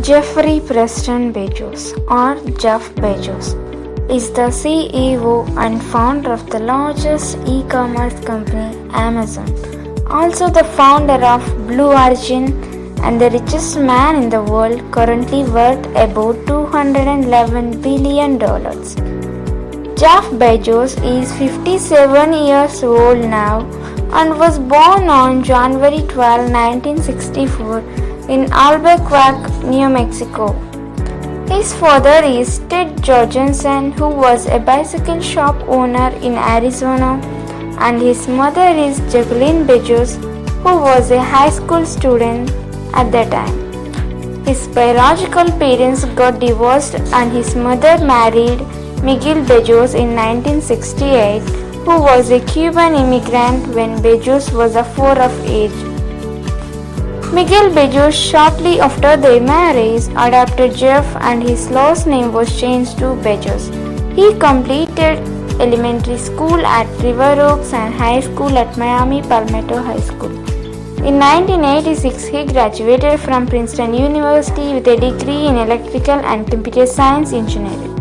Jeffrey Preston Bezos, or Jeff Bezos, is the CEO and founder of the largest e-commerce company, Amazon, also the founder of Blue Origin and the richest man in the world, currently worth about $211 billion. Jeff Bezos is 57 years old now and was born on January 12, 1964 in Albuquerque, New Mexico. His father is Ted Jorgensen, who was a bicycle shop owner in Arizona, and his mother is Jacqueline Bezos, who was a high school student at the time. His biological parents got divorced and his mother married Miguel Bezos in 1968, who was a Cuban immigrant when Bezos was 4 of age. Miguel Bezos, shortly after their marriage, adopted Jeff and his last name was changed to Bezos. He completed elementary school at River Oaks and high school at Miami Palmetto High School. In 1986, he graduated from Princeton University with a degree in electrical and computer science engineering.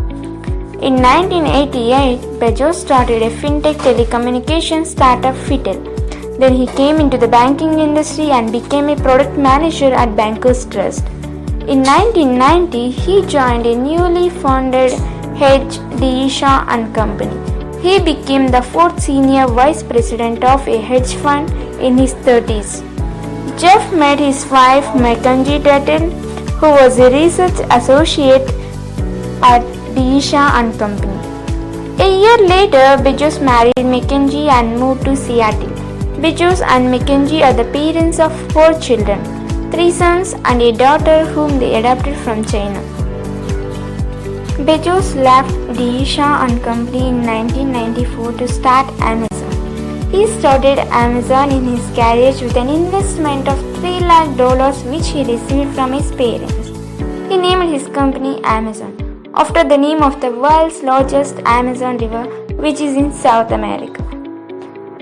In 1988, Bezos started a fintech telecommunications startup, Fitel. Then he came into the banking industry and became a product manager at Bankers Trust. In 1990, he joined a newly founded hedge, D. E. Shaw and Company. He became the 4th senior vice president of a hedge fund in his 30s. Jeff met his wife, Mackenzie Tuttle, who was a research associate at D. E. Shaw and Company. A year later, Bezos married Mackenzie and moved to Seattle. Bezos and Mackenzie are the parents of 4 children, 3 sons and a daughter whom they adopted from China. Bezos left D. E. Shaw and Company in 1994 to start Amazon. He started Amazon in his garage with an investment of $3 lakh which he received from his parents. He named his company Amazon, after the name of the world's largest Amazon River, which is in South America.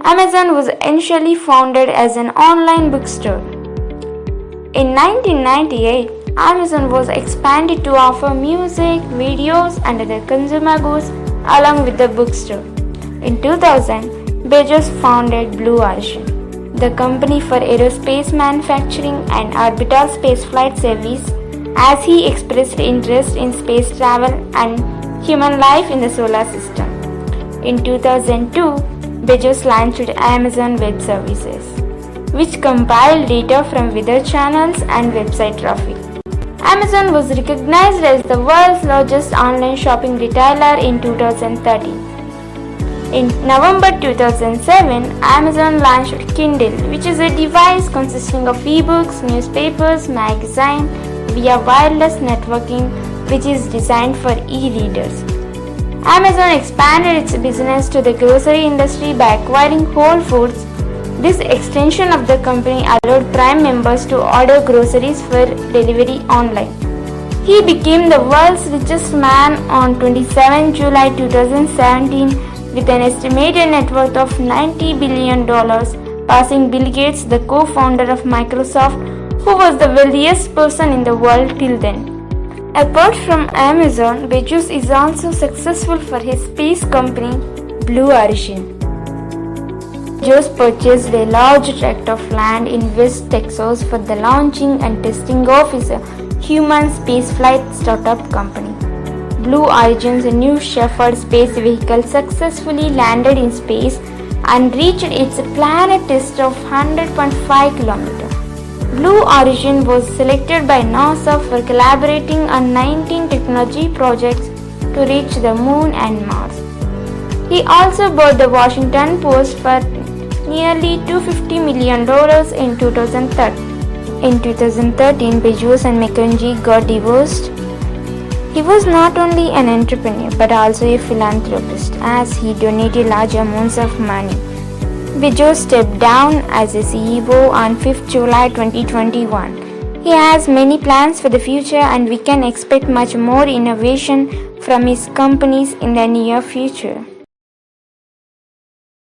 Amazon was initially founded as an online bookstore. In 1998, Amazon was expanded to offer music, videos, and other consumer goods along with the bookstore. In 2000, Bezos founded Blue Origin, the company for aerospace manufacturing and orbital spaceflight service, as he expressed interest in space travel and human life in the solar system. In 2002, Bezos launched Amazon Web Services, which compiled data from weather channels and website traffic. Amazon was recognized as the world's largest online shopping retailer in 2013. In November 2007, Amazon launched Kindle, which is a device consisting of ebooks, newspapers, magazines via wireless networking, which is designed for e-readers. Amazon expanded its business to the grocery industry by acquiring Whole Foods. This extension of the company allowed Prime members to order groceries for delivery online. He became the world's richest man on 27 July 2017 with an estimated net worth of $90 billion, passing Bill Gates, the co-founder of Microsoft, who was the wealthiest person in the world till then. Apart from Amazon, Bezos is also successful for his space company, Blue Origin. Bezos purchased a large tract of land in West Texas for the launching and testing of his human spaceflight startup company. Blue Origin's New Shepard space vehicle successfully landed in space and reached its planned test of 100.5 km. Blue Origin was selected by NASA for collaborating on 19 technology projects to reach the Moon and Mars. He also bought the Washington Post for nearly $250 million in 2013. In 2013, Bezos and Mackenzie got divorced. He was not only an entrepreneur but also a philanthropist, as he donated large amounts of money. Bezos stepped down as a CEO on 5th July 2021. He has many plans for the future and we can expect much more innovation from his companies in the near future.